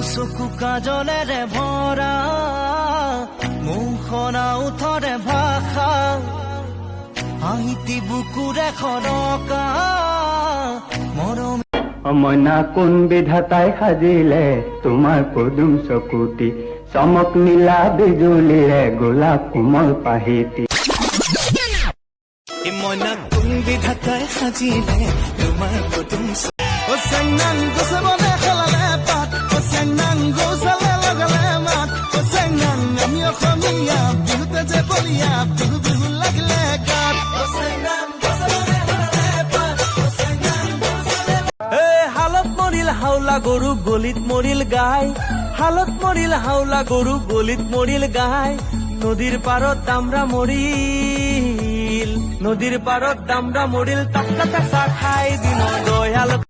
চকু কাজলেৰে ভৰা মুখনা উঠৰে ভাষা আহিতি বুকুৰে খৰকা মৰম মইনা কোন বিধাতাই সাজিলে তোমাৰ পদুম চকুটি চমক নীলা বিজুলীৰে গোলাপ কোমল পাহিতি মইনা কোন বিধাতাই সাজিলে তোমাৰ পদুম ও চেংনাং গছবনে খলালে পাত ও চেংনাং গছলে লগালে মাত ও চেংনাং আমি অসমীয়া বিহুতে যে বলিয়া বিহু বিহু লাগিলে গাত ও চেংনাং গছবনে খলালে পাত ও চেংনাং গছলে হালত মৰিল হাওলা গৰু গলিত মৰিল গাই হালত মৰিল হাওলা গৰু গলিত মৰিল গাই নদীৰ পাৰত দামৰা মৰিল নদীৰ পাৰত দামৰা মৰিল তাক চাহ খাই দিনৰ দয়াল